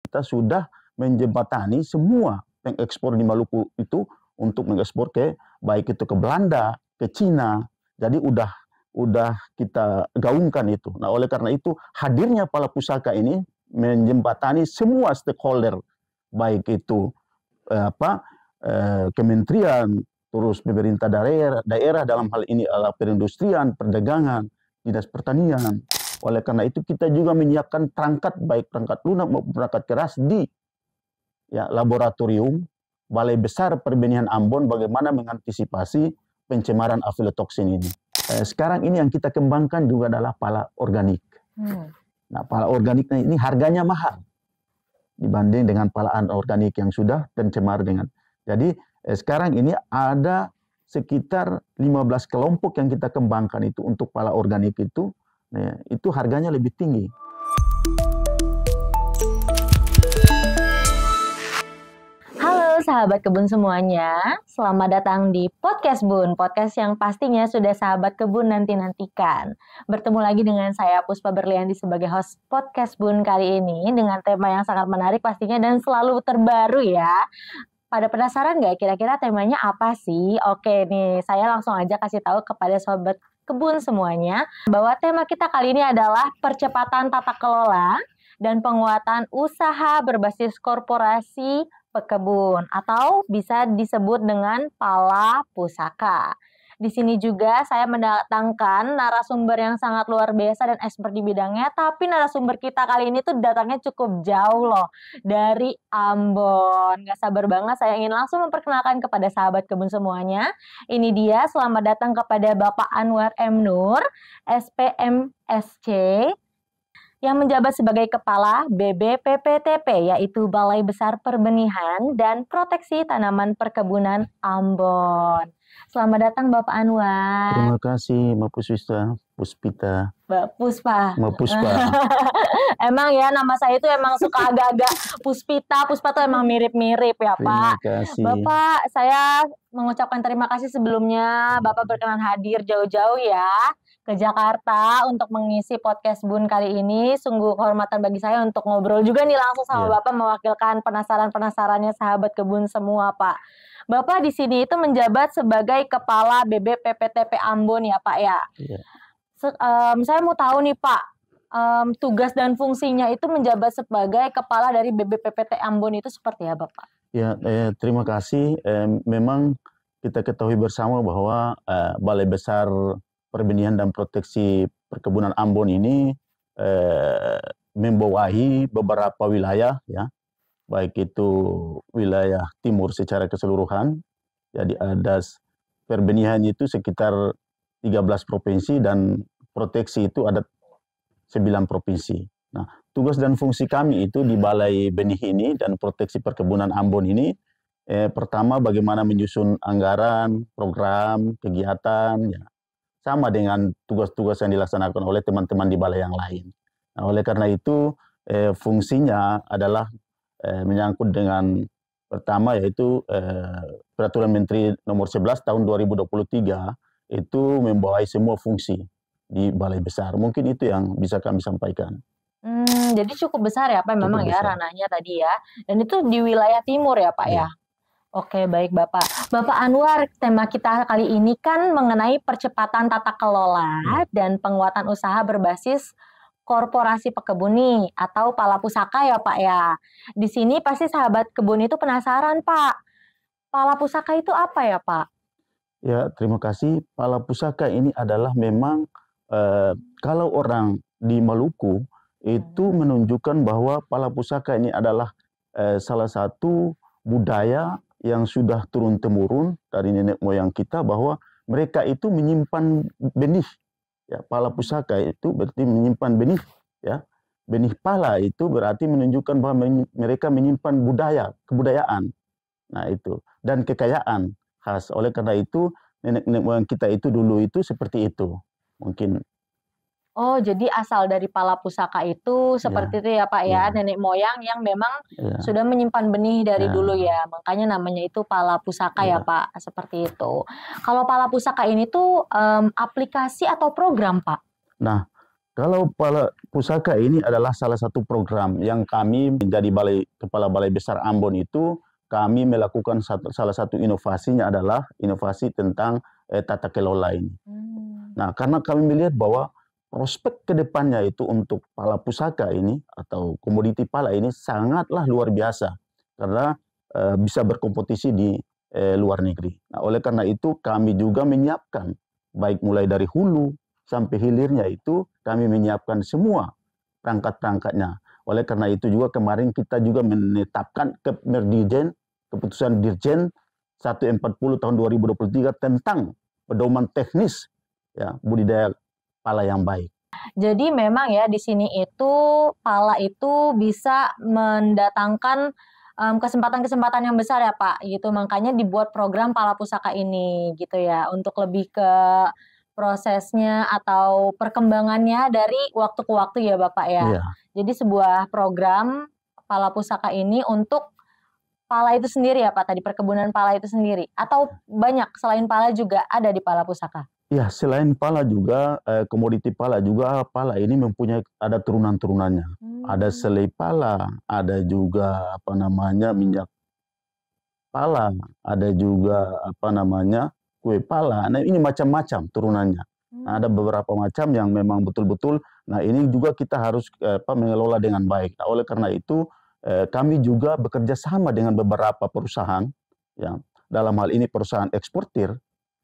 kita sudah menjembatani semua pengekspor di Maluku itu untuk mengekspor baik itu ke Belanda, ke Cina. Jadi udah kita gaungkan itu. Nah, oleh karena itu hadirnya Palapusaka ini menjembatani semua stakeholder, baik itu kementerian, terus pemerintah daerah dalam hal ini adalah perindustrian, perdagangan, dinas pertanian. Oleh karena itu kita juga menyiapkan perangkat, baik perangkat lunak maupun perangkat keras di laboratorium Balai Besar Perbenihan Ambon bagaimana mengantisipasi pencemaran aflatoksin ini. Sekarang ini yang kita kembangkan juga adalah pala organik. Nah, pala organik ini harganya mahal dibanding dengan pala anorganik yang sudah tercemar dengan. Jadi sekarang ini ada sekitar 15 kelompok yang kita kembangkan itu untuk pala organik itu. Nah, itu harganya lebih tinggi. Halo sahabat kebun semuanya, selamat datang di Podcast Bun, podcast yang pastinya sudah sahabat kebun nanti-nantikan. Bertemu lagi dengan saya Puspa Berliandi sebagai host Podcast Bun kali ini dengan tema yang sangat menarik pastinya dan selalu terbaru ya. Pada penasaran nggak kira-kira temanya apa sih? Oke nih, saya langsung aja kasih tahu kepada sobat kebun semuanya bahwa tema kita kali ini adalah percepatan tata kelola dan penguatan usaha berbasis korporasi pekebun atau bisa disebut dengan pala pusaka. Di sini juga saya mendatangkan narasumber yang sangat luar biasa dan expert di bidangnya, tapi narasumber kita kali ini tuh datangnya cukup jauh loh dari Ambon. Gak sabar banget saya ingin langsung memperkenalkan kepada sahabat kebun semuanya. Ini dia, selamat datang kepada Bapak Anwar M. Nur, SPMSC, yang menjabat sebagai Kepala BBPPTP, yaitu Balai Besar Perbenihan dan Proteksi Tanaman Perkebunan Ambon. Selamat datang Bapak Anwar. Terima kasih Mbak Puspita. Mbak Puspa. Mbak Puspa. Emang ya nama saya itu emang suka agak-agak Puspita. Puspa tuh emang mirip-mirip ya Pak. Terima kasih. Bapak, saya mengucapkan terima kasih sebelumnya. Bapak berkenan hadir jauh-jauh ya ke Jakarta untuk mengisi podcast Bun kali ini. Sungguh kehormatan bagi saya untuk ngobrol juga nih langsung sama Bapak mewakilkan penasaran-penasarannya sahabat kebun semua Pak. Bapak di sini itu menjabat sebagai Kepala BBPPTP Ambon ya Pak ya. Saya mau tahu nih Pak, tugas dan fungsinya itu menjabat sebagai Kepala dari BBPPT Ambon itu seperti apa Pak? Ya, terima kasih. Memang kita ketahui bersama bahwa Balai Besar Perbenihan dan Proteksi Perkebunan Ambon ini membawahi beberapa wilayah ya. Baik itu wilayah timur secara keseluruhan, jadi ada perbenihan itu sekitar 13 provinsi dan proteksi itu ada 9 provinsi. Nah, tugas dan fungsi kami itu di Balai Benih ini dan Proteksi Perkebunan Ambon ini, pertama bagaimana menyusun anggaran, program, kegiatan, ya, sama dengan tugas-tugas yang dilaksanakan oleh teman-teman di balai yang lain. Nah, oleh karena itu fungsinya adalah menyangkut dengan pertama yaitu Peraturan Menteri Nomor 11 Tahun 2023 itu membawahi semua fungsi di Balai Besar. Mungkin itu yang bisa kami sampaikan. Jadi cukup besar ya Pak memang ya ranahnya tadi ya. Dan itu di wilayah timur ya Pak ya. Oke, baik Bapak. Bapak Anwar, tema kita kali ini kan mengenai percepatan tata kelola dan penguatan usaha berbasis korporasi pekebun nih atau pala pusaka ya Pak ya. Di sini pasti sahabat kebun itu penasaran Pak. Pala pusaka itu apa ya Pak? Ya, terima kasih. Pala pusaka ini adalah memang kalau orang di Maluku itu menunjukkan bahwa pala pusaka ini adalah salah satu budaya yang sudah turun-temurun dari nenek moyang kita bahwa mereka itu menyimpan benih. Ya, pala pusaka itu berarti menyimpan benih, ya. Benih pala itu berarti menunjukkan bahwa mereka menyimpan kebudayaan. Nah, itu dan kekayaan khas. Oleh karena itu nenek moyang kita itu dulu itu seperti itu. Mungkin. Oh, jadi asal dari pala pusaka itu seperti itu ya Pak ya, nenek moyang yang memang sudah menyimpan benih dari dulu ya, makanya namanya itu pala pusaka ya Pak, seperti itu. Kalau pala pusaka ini tuh aplikasi atau program Pak? Nah, Kalau Pala Pusaka ini adalah salah satu program yang kami menjadi Kepala Balai Besar Ambon itu, kami melakukan salah satu inovasinya adalah inovasi tentang tata kelola ini. Nah, karena kami melihat bahwa prospek ke depannya itu untuk pala pusaka ini atau komoditi pala ini sangatlah luar biasa karena bisa berkompetisi di luar negeri. Nah, oleh karena itu kami juga menyiapkan baik mulai dari hulu sampai hilirnya itu kami menyiapkan semua perangkat-perangkatnya. Oleh karena itu juga kemarin kita juga menetapkan keputusan Dirjen 140 tahun 2023 tentang pedoman teknis ya budidaya pala yang baik. Jadi memang ya di sini itu pala itu bisa mendatangkan kesempatan-kesempatan yang besar ya Pak, gitu. Makanya dibuat program Pala Pusaka ini gitu ya, untuk lebih ke prosesnya atau perkembangannya dari waktu ke waktu ya Bapak ya. Iya. Jadi sebuah program Pala Pusaka ini untuk pala itu sendiri ya Pak, tadi perkebunan pala itu sendiri? Atau banyak selain pala juga ada di Pala Pusaka? Ya, selain pala juga, komoditi pala juga, pala ini mempunyai ada turunan-turunannya. Ada selai pala, ada juga minyak pala, ada juga kue pala. Nah, ini macam-macam turunannya. Nah, ada beberapa macam yang memang betul-betul. Nah, ini juga kita harus mengelola dengan baik. Nah, oleh karena itu kami juga bekerja sama dengan beberapa perusahaan, ya, dalam hal ini perusahaan eksportir,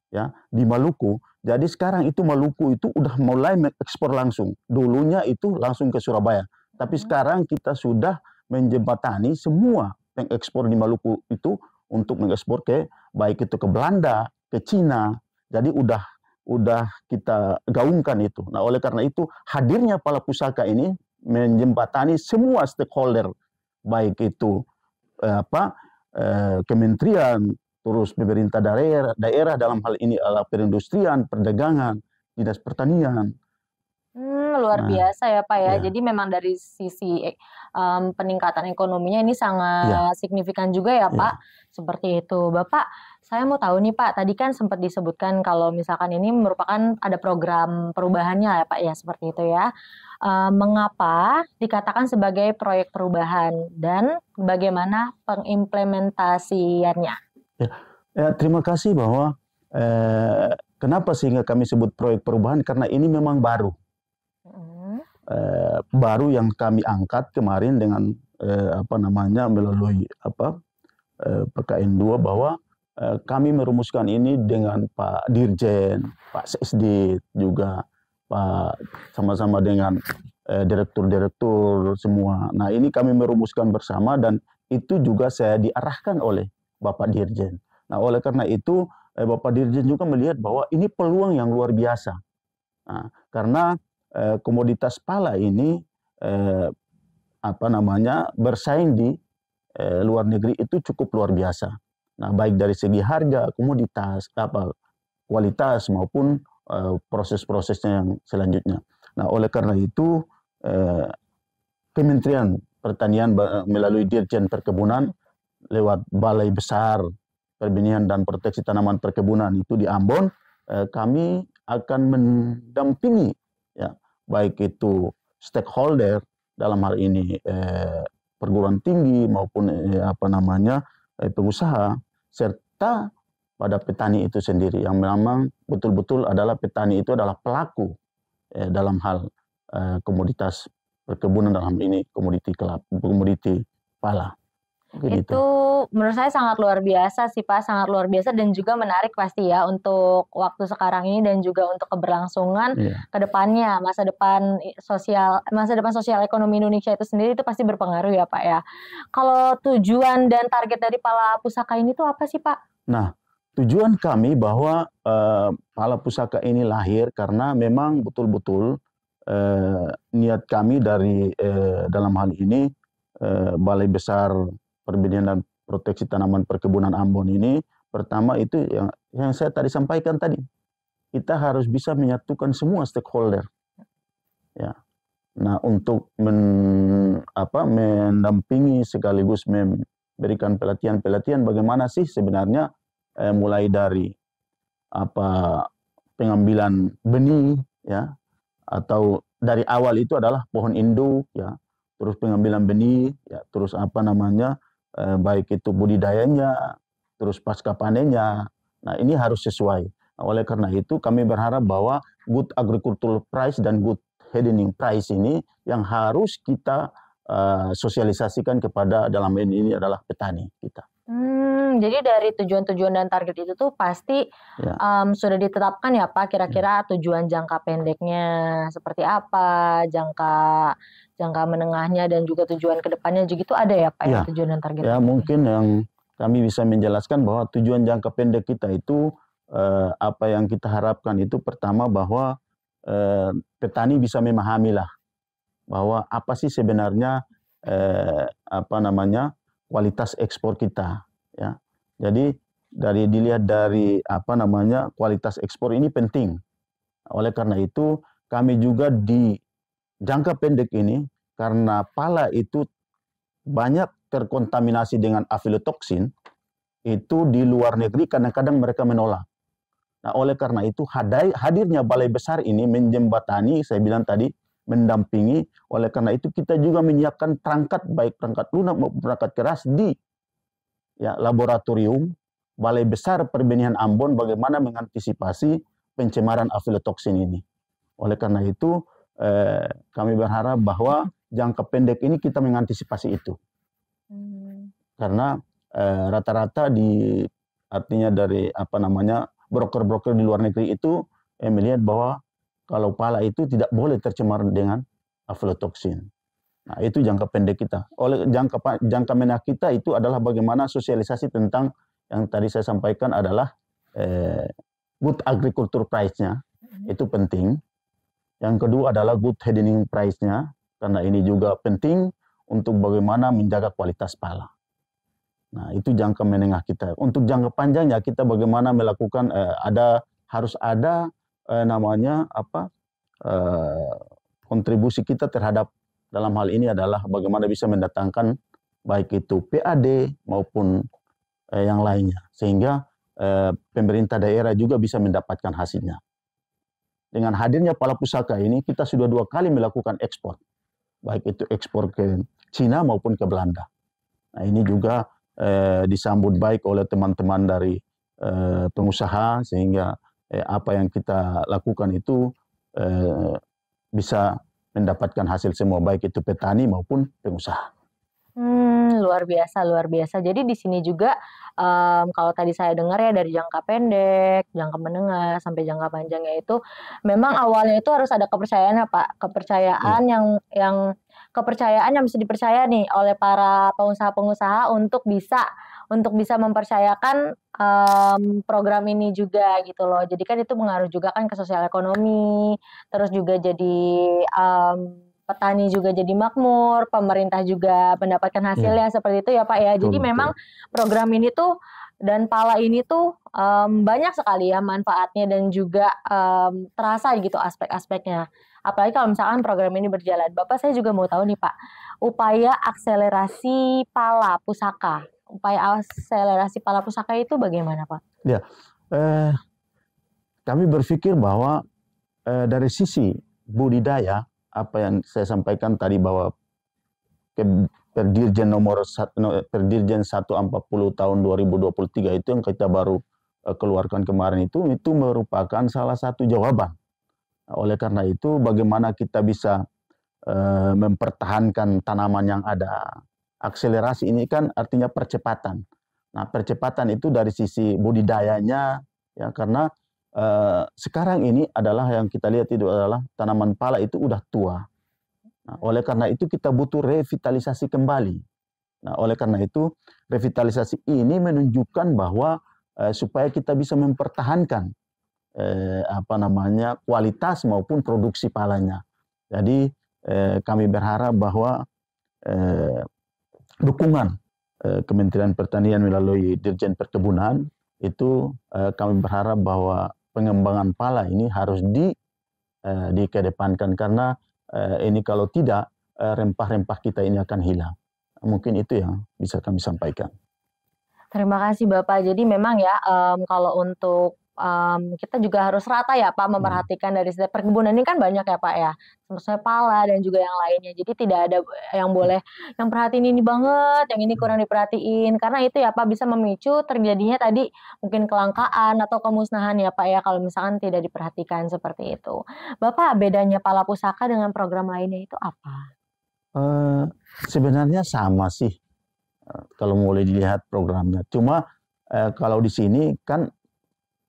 ya, di Maluku. Jadi sekarang itu Maluku itu udah mulai mengekspor langsung. Dulunya itu langsung ke Surabaya. Tapi sekarang kita sudah menjembatani semua pengekspor di Maluku itu untuk mengekspor baik itu ke Belanda, ke Cina. Jadi udah kita gaungkan itu. Nah, oleh karena itu hadirnya Pala Pusaka ini menjembatani semua stakeholder, baik itu kementerian, terus pemerintah daerah dalam hal ini adalah perindustrian, perdagangan, dinas pertanian. Luar biasa ya Pak ya. Ya. Jadi memang dari sisi peningkatan ekonominya ini sangat signifikan juga ya Pak. Seperti itu. Bapak, saya mau tahu nih Pak, tadi kan sempat disebutkan kalau misalkan ini merupakan ada program perubahannya ya Pak ya, seperti itu ya. Mengapa dikatakan sebagai proyek perubahan dan bagaimana pengimplementasiannya? Ya, terima kasih bahwa kenapa sehingga kami sebut proyek perubahan, karena ini memang baru. Baru yang kami angkat kemarin dengan melalui PKN 2 bahwa kami merumuskan ini dengan Pak Dirjen, Pak Sesdi juga, Pak sama-sama dengan direktur-direktur semua. Nah, ini kami merumuskan bersama dan itu juga saya diarahkan oleh Bapak Dirjen. Nah, oleh karena itu Bapak Dirjen juga melihat bahwa ini peluang yang luar biasa. Nah, karena komoditas pala ini bersaing di luar negeri itu cukup luar biasa. Nah, baik dari segi harga, komoditas, kualitas maupun proses-prosesnya yang selanjutnya. Nah, oleh karena itu Kementerian Pertanian melalui Dirjen Perkebunan lewat Balai Besar Perbenihan dan Proteksi Tanaman Perkebunan itu di Ambon, kami akan mendampingi ya, baik itu stakeholder dalam hal ini perguruan tinggi maupun pengusaha, serta pada petani itu sendiri yang memang betul-betul adalah petani itu adalah pelaku dalam hal komoditas perkebunan, dalam ini komoditi pala. Itu menurut saya sangat luar biasa sih Pak, sangat luar biasa dan juga menarik pasti ya untuk waktu sekarang ini dan juga untuk keberlangsungan ke depannya, masa depan sosial ekonomi Indonesia itu sendiri itu pasti berpengaruh ya Pak ya. Kalau tujuan dan target dari Pala Pusaka ini tuh apa sih Pak? Nah, tujuan kami bahwa Pala Pusaka ini lahir karena memang betul-betul niat kami dari dalam hal ini Balai Besar Perbenihan dan Proteksi Tanaman Perkebunan Ambon ini, pertama itu yang saya tadi sampaikan tadi, kita harus bisa menyatukan semua stakeholder. Ya. Nah, untuk mendampingi sekaligus memberikan pelatihan-pelatihan bagaimana sih sebenarnya mulai dari pengambilan benih ya, atau dari awal itu adalah pohon induk, ya, terus pengambilan benih, ya, terus baik itu budidayanya, terus pasca panennya. Nah, ini harus sesuai. Nah, oleh karena itu kami berharap bahwa good agricultural price dan good heading price ini yang harus kita sosialisasikan kepada dalam ini adalah petani kita. Jadi dari tujuan-tujuan dan target itu tuh pasti sudah ditetapkan ya Pak, kira-kira tujuan jangka pendeknya seperti apa, jangka menengahnya dan juga tujuan kedepannya juga itu ada ya Pak ya, tujuan dan target. Ya, mungkin yang kami bisa menjelaskan bahwa tujuan jangka pendek kita itu apa yang kita harapkan itu pertama bahwa petani bisa memahami lah bahwa apa sih sebenarnya kualitas ekspor kita, ya. Jadi dilihat dari kualitas ekspor ini penting. Oleh karena itu kami juga di jangka pendek ini karena pala itu banyak terkontaminasi dengan aflatoxin, itu di luar negeri kadang-kadang mereka menolak. Nah, oleh karena itu hadirnya balai besar ini menjembatani, saya bilang tadi, mendampingi. Oleh karena itu kita juga menyiapkan perangkat, baik perangkat lunak maupun perangkat keras di laboratorium Balai Besar Perbenihan Ambon bagaimana mengantisipasi pencemaran aflatoxin ini. Oleh karena itu kami berharap bahwa jangka pendek ini kita mengantisipasi itu. Karena rata-rata artinya dari broker-broker di luar negeri itu melihat bahwa kalau pala itu tidak boleh tercemar dengan aflatoxin. Nah, itu jangka pendek kita. Oleh jangka menengah kita itu adalah bagaimana sosialisasi tentang yang tadi saya sampaikan adalah good agriculture price-nya, itu penting. Yang kedua adalah good heading price-nya, karena ini juga penting untuk bagaimana menjaga kualitas pala. Nah, itu jangka menengah kita. Untuk jangka panjangnya kita bagaimana melakukan harus ada kontribusi kita terhadap dalam hal ini adalah bagaimana bisa mendatangkan baik itu PAD maupun yang lainnya, sehingga pemerintah daerah juga bisa mendapatkan hasilnya. Dengan hadirnya pala pusaka ini kita sudah 2 kali melakukan ekspor, baik itu ekspor ke Cina maupun ke Belanda. Nah, ini juga disambut baik oleh teman-teman dari pengusaha, sehingga apa yang kita lakukan itu bisa mendapatkan hasil semua, baik itu petani maupun pengusaha. Luar biasa, luar biasa. Jadi di sini juga kalau tadi saya dengar ya dari jangka pendek, jangka menengah, sampai jangka panjangnya itu memang awalnya itu harus ada kepercayaan ya Pak, kepercayaan yang kepercayaan yang bisa dipercaya nih oleh para pengusaha-pengusaha untuk bisa mempercayakan program ini juga gitu loh. Jadi kan itu mengaruh juga kan ke sosial ekonomi, terus juga jadi petani juga jadi makmur, pemerintah juga mendapatkan hasilnya seperti itu ya Pak ya. Jadi memang program ini tuh dan pala ini tuh banyak sekali ya manfaatnya dan juga terasa gitu aspek-aspeknya. Apalagi kalau misalkan program ini berjalan. Bapak, saya juga mau tahu nih Pak, upaya akselerasi pala pusaka. Upaya akselerasi pala pusaka itu bagaimana Pak? Ya, kami berpikir bahwa dari sisi budidaya, apa yang saya sampaikan tadi bahwa Perdirjen Perdirjen 140 tahun 2023 itu yang kita baru keluarkan kemarin itu merupakan salah satu jawaban. Nah, oleh karena itu bagaimana kita bisa mempertahankan tanaman yang ada. Akselerasi ini kan artinya percepatan. Nah, percepatan itu dari sisi budidayanya, ya, karena sekarang ini adalah yang kita lihat itu adalah tanaman pala itu udah tua. Nah, oleh karena itu kita butuh revitalisasi kembali. Nah, oleh karena itu revitalisasi ini menunjukkan bahwa supaya kita bisa mempertahankan kualitas maupun produksi palanya. Jadi kami berharap bahwa dukungan Kementerian Pertanian melalui Dirjen Perkebunan itu kami berharap bahwa pengembangan pala ini harus dikedepankan, karena ini kalau tidak rempah-rempah kita ini akan hilang. Mungkin itu yang bisa kami sampaikan. Terima kasih Bapak. Jadi memang ya kalau untuk kita juga harus rata ya Pak memperhatikan dari setiap perkebunan ini kan banyak ya Pak ya, maksudnya pala dan juga yang lainnya. Jadi tidak ada yang boleh yang perhatiin ini banget, yang ini kurang diperhatiin. Karena itu ya Pak bisa memicu terjadinya tadi mungkin kelangkaan atau kemusnahan ya Pak ya kalau misalkan tidak diperhatikan seperti itu. Bapak bedanya pala pusaka dengan program lainnya itu apa? Sebenarnya sama sih kalau mulai dilihat programnya. Cuma kalau di sini kan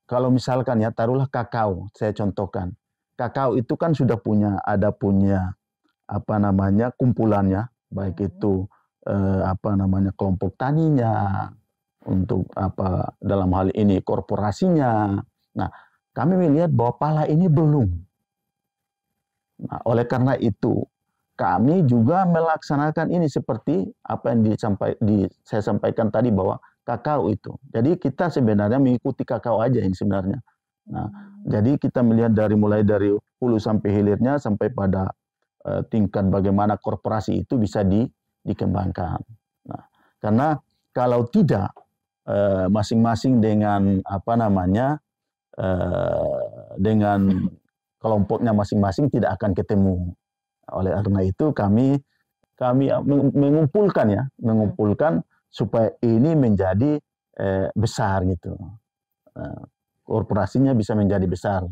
kalau misalkan ya taruhlah kakao, saya contohkan. Kakao itu kan sudah ada punya apa namanya kumpulannya, baik itu apa namanya kelompok taninya, untuk apa dalam hal ini korporasinya. Nah, kami melihat bahwa pala ini belum. Nah, oleh karena itu kami juga melaksanakan ini seperti apa yang saya sampaikan tadi bahwa kakao itu. Jadi kita sebenarnya mengikuti kakao aja ini sebenarnya. Nah, jadi kita melihat mulai dari hulu sampai hilirnya sampai pada tingkat bagaimana korporasi itu bisa dikembangkan. Nah, karena kalau tidak masing-masing dengan apa namanya dengan kelompoknya masing-masing tidak akan ketemu. Oleh karena itu kami mengumpulkan supaya ini menjadi besar gitu. Korporasinya bisa menjadi besar.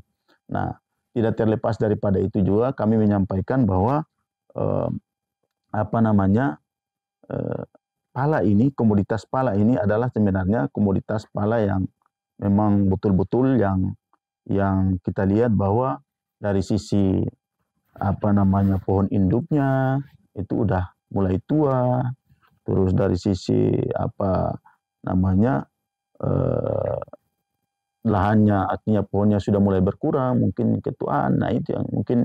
Nah, tidak terlepas daripada itu juga kami menyampaikan bahwa pala ini, komoditas pala ini adalah sebenarnya komoditas pala yang memang betul-betul yang kita lihat bahwa dari sisi pohon induknya itu udah mulai tua. Terus dari sisi lahannya, artinya pohonnya sudah mulai berkurang, mungkin ketuaan. Nah, itu yang mungkin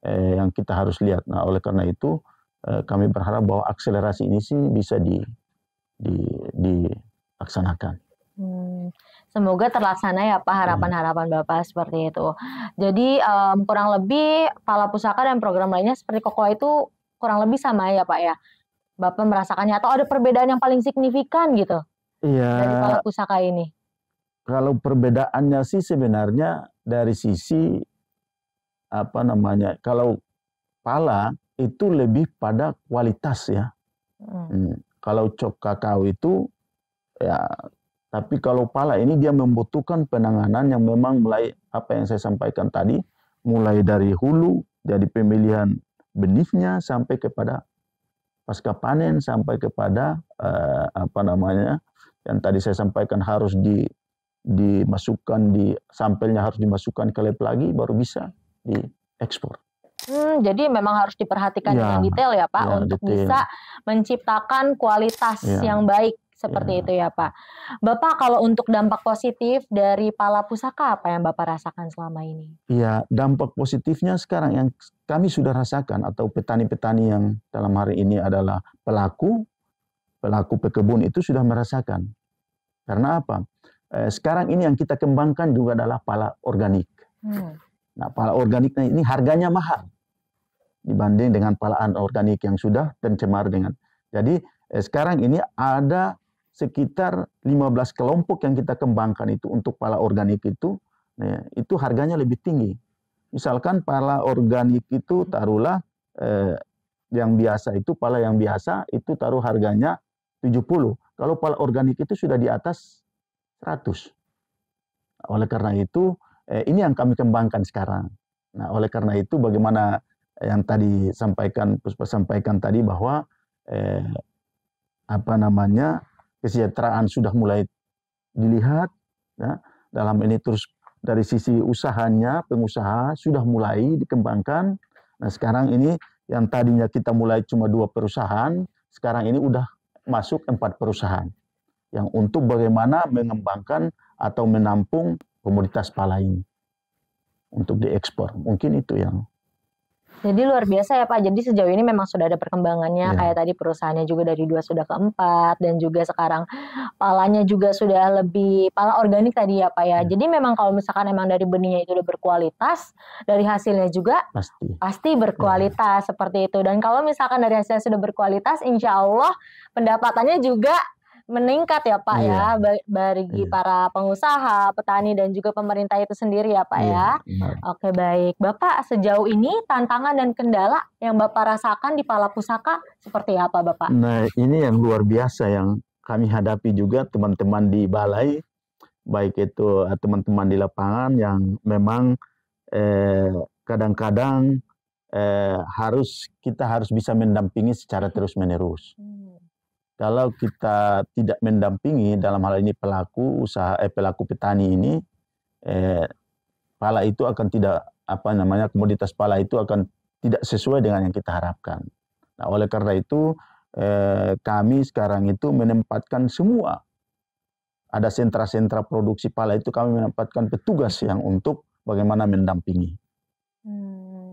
yang kita harus lihat. Nah, oleh karena itu kami berharap bahwa akselerasi ini sih bisa dilaksanakan. Semoga terlaksana ya Pak harapan-harapan Bapak seperti itu. Jadi kurang lebih pala pusaka dan program lainnya seperti Kokoa itu kurang lebih sama ya Pak ya. Bapak merasakannya atau ada perbedaan yang paling signifikan gitu dari pala pusaka ini? Kalau perbedaannya sih sebenarnya dari sisi kalau pala itu lebih pada kualitas ya. Kalau cok kakao itu ya, tapi kalau pala ini dia membutuhkan penanganan yang memang mulai apa yang saya sampaikan tadi, mulai dari hulu, jadi pemilihan benihnya sampai kepada pasca panen, sampai kepada yang tadi saya sampaikan harus dimasukkan sampelnya harus dimasukkan ke lab lagi baru bisa diekspor. Jadi memang harus diperhatikan dengan detail ya Pak untuk bisa menciptakan kualitas yang baik seperti itu ya Pak. Bapak kalau untuk dampak positif dari pala pusaka apa yang Bapak rasakan selama ini? Iya, dampak positifnya sekarang yang kami sudah rasakan atau petani-petani yang dalam hari ini adalah pelaku pekebun itu sudah merasakan. Karena apa? Sekarang ini yang kita kembangkan juga adalah pala organik. Nah, pala organiknya ini harganya mahal dibanding dengan pala anorganik yang sudah tercemar dengan. Jadi sekarang ini ada sekitar 15 kelompok yang kita kembangkan itu untuk pala organik itu harganya lebih tinggi. Misalkan pala organik itu taruhlah yang biasa itu pala yang biasa itu taruh harganya 70. Kalau pala organik itu sudah di atas 100. Oleh karena itu ini yang kami kembangkan sekarang. Nah, oleh karena itu bagaimana yang tadi Puspa sampaikan tadi bahwa kesejahteraan sudah mulai dilihat ya, dalam ini terus dari sisi usahanya, pengusaha sudah mulai dikembangkan. Nah, sekarang ini yang tadinya kita mulai cuma 2 perusahaan, sekarang ini udah masuk 4 perusahaan yang untuk bagaimana mengembangkan atau menampung komoditas pala ini untuk diekspor. Mungkin itu yang. Jadi luar biasa ya Pak. Jadi sejauh ini memang sudah ada perkembangannya. Kayak tadi perusahaannya juga dari 2 sudah ke 4 dan juga sekarang palanya juga sudah lebih pala organik tadi ya Pak ya. Jadi memang kalau misalkan emang dari benihnya itu udah berkualitas, dari hasilnya juga pasti berkualitas seperti itu. Dan kalau misalkan dari hasilnya sudah berkualitas, insya Allah pendapatannya juga meningkat ya Pak ya, Iya, bagi iya, para pengusaha, petani dan juga pemerintah itu sendiri ya Pak iya, ya. benar. Oke baik, Bapak sejauh ini tantangan dan kendala yang Bapak rasakan di Pala Pusaka seperti apa Bapak? Nah, ini yang luar biasa yang kami hadapi juga teman-teman di balai, baik itu teman-teman di lapangan yang memang eh, kadang-kadang kita harus bisa mendampingi secara terus-menerus. Hmm. Kalau kita tidak mendampingi dalam hal ini pelaku usaha pelaku petani ini, eh, pala itu akan tidak komoditas pala itu akan tidak sesuai dengan yang kita harapkan. Nah, oleh karena itu kami sekarang itu menempatkan semua ada sentra-sentra produksi pala itu kami menempatkan petugas yang untuk bagaimana mendampingi.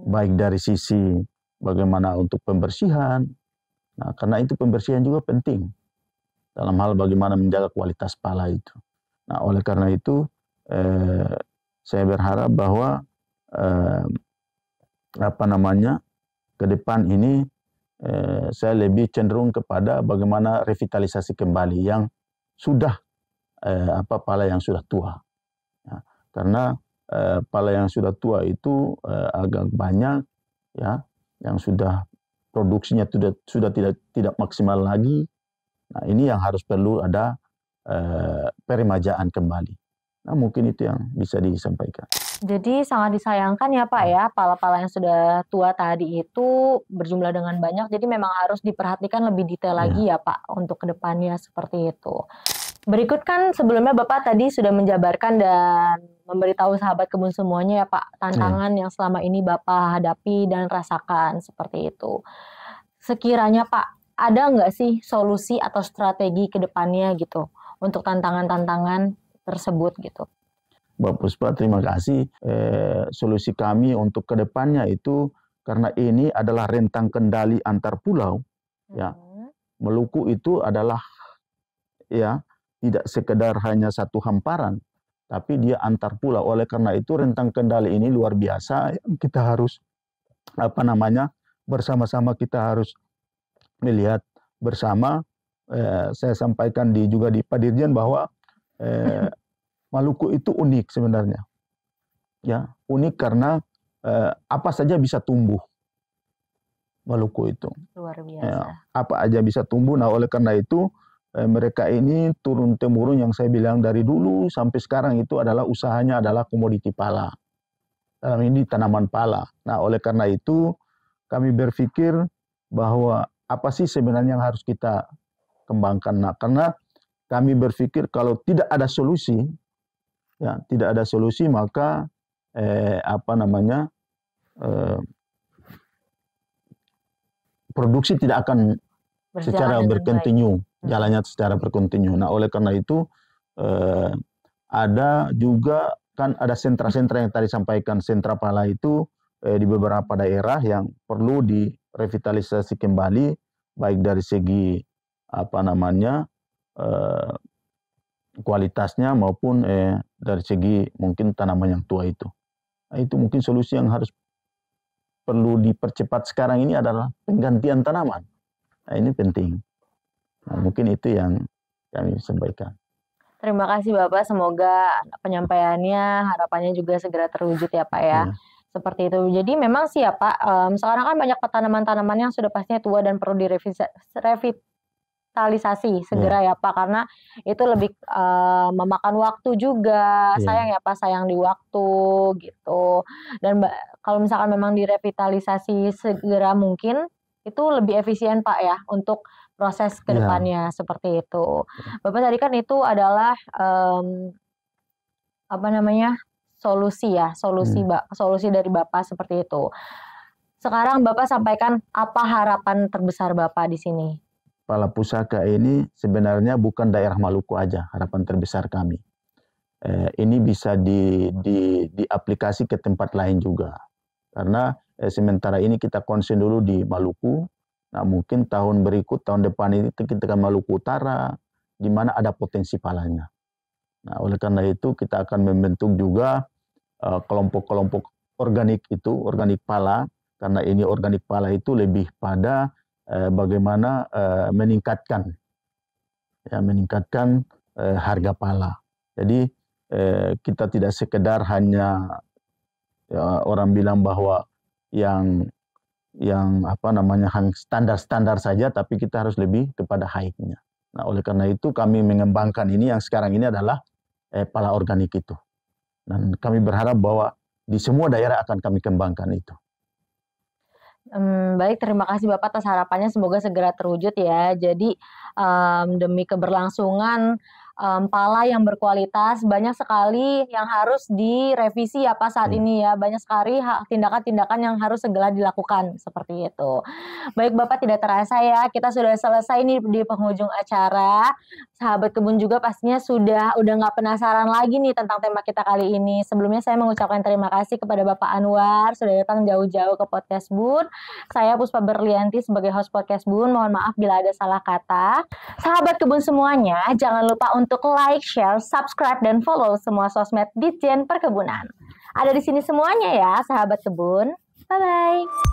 Baik dari sisi bagaimana untuk pembersihan. Nah, karena itu pembersihan juga penting dalam hal bagaimana menjaga kualitas pala itu. Nah, oleh karena itu saya berharap bahwa ke depan ini saya lebih cenderung kepada bagaimana revitalisasi kembali yang sudah pala yang sudah tua. Ya, karena pala yang sudah tua itu agak banyak ya yang sudah produksinya sudah tidak maksimal lagi. Nah, ini yang harus perlu ada peremajaan kembali. Nah, mungkin itu yang bisa disampaikan. Jadi sangat disayangkan ya Pak ya, pala-pala yang sudah tua tadi itu berjumlah dengan banyak, jadi memang harus diperhatikan lebih detail lagi ya Pak untuk kedepannya seperti itu. Berikut kan sebelumnya Bapak tadi sudah menjabarkan dan memberitahu sahabat kebun semuanya ya Pak, tantangan yang selama ini Bapak hadapi dan rasakan seperti itu. Sekiranya Pak, ada nggak sih solusi atau strategi ke depannya gitu untuk tantangan-tantangan tersebut gitu? Mbak Puspa, terima kasih. Solusi kami untuk kedepannya itu karena ini adalah rentang kendali antar pulau, ya. Maluku itu adalah ya tidak sekedar hanya satu hamparan, tapi dia antar pulau. Oleh karena itu rentang kendali ini luar biasa. Kita harus bersama-sama kita harus melihat bersama. Saya sampaikan juga di Pak Dirjen bahwa Maluku itu unik sebenarnya, ya unik karena apa saja bisa tumbuh Maluku itu. Luar biasa. Ya, apa aja bisa tumbuh. Nah, oleh karena itu mereka ini turun temurun yang saya bilang dari dulu sampai sekarang itu adalah usahanya adalah komoditi pala. Dalam ini tanaman pala. Nah, oleh karena itu kami berpikir bahwa apa sih sebenarnya yang harus kita kembangkan. Nah, karena kami berpikir kalau tidak ada solusi, ya tidak ada solusi maka produksi tidak akan secara berkontinu, jalannya secara berkontinu. Nah, oleh karena itu ada juga kan ada sentra-sentra yang tadi sampaikan, sentra pala itu di beberapa daerah yang perlu direvitalisasi kembali, baik dari segi kualitasnya maupun dari segi mungkin tanaman yang tua itu. Nah, itu mungkin solusi yang harus perlu dipercepat sekarang ini adalah penggantian tanaman. Nah, ini penting. Nah, mungkin itu yang kami sampaikan. Terima kasih Bapak, semoga penyampaiannya, harapannya juga segera terwujud ya Pak ya. Seperti itu. Jadi memang sih ya Pak, sekarang kan banyak tanaman-tanaman yang sudah pastinya tua dan perlu direvitalisasi segera ya Pak, karena itu lebih memakan waktu juga. Sayang ya Pak, sayang di waktu gitu. Dan kalau misalkan memang direvitalisasi segera mungkin, itu lebih efisien Pak ya untuk proses ke depannya seperti itu. Bapak tadi kan itu adalah solusi ya, solusi dari Bapak seperti itu. Sekarang Bapak sampaikan apa harapan terbesar Bapak di sini? Pala Pusaka ini sebenarnya bukan daerah Maluku aja harapan terbesar kami. Ini bisa diaplikasi ke tempat lain juga. Karena sementara ini kita konsen dulu di Maluku. Nah, mungkin tahun berikut, tahun depan ini kita ke Maluku Utara, di mana ada potensi palanya. Nah, oleh karena itu kita akan membentuk juga kelompok-kelompok organik pala, karena ini organik pala itu lebih pada bagaimana meningkatkan ya, meningkatkan harga pala. Jadi kita tidak sekedar hanya ya, orang bilang bahwa yang standar-standar saja, tapi kita harus lebih kepada high-nya. Nah, oleh karena itu kami mengembangkan ini yang sekarang ini adalah pala organik itu. Dan kami berharap bahwa di semua daerah akan kami kembangkan itu. Baik, terima kasih Bapak atas harapannya, semoga segera terwujud ya. Jadi demi keberlangsungan pala yang berkualitas, banyak sekali yang harus direvisi ya Pak saat ini ya. Banyak sekali tindakan-tindakan yang harus segera dilakukan seperti itu. Baik Bapak, tidak terasa ya kita sudah selesai nih di penghujung acara. Sahabat kebun juga pastinya udah nggak penasaran lagi nih tentang tema kita kali ini. Sebelumnya saya mengucapkan terima kasih kepada Bapak Anwar sudah datang jauh-jauh ke Podcast Bun. Saya Puspa Berlianti sebagai host Podcast Bun. Mohon maaf bila ada salah kata. Sahabat kebun semuanya, jangan lupa untuk like, share, subscribe, dan follow semua sosmed Ditjen Perkebunan. Ada di sini semuanya ya, sahabat kebun. Bye-bye.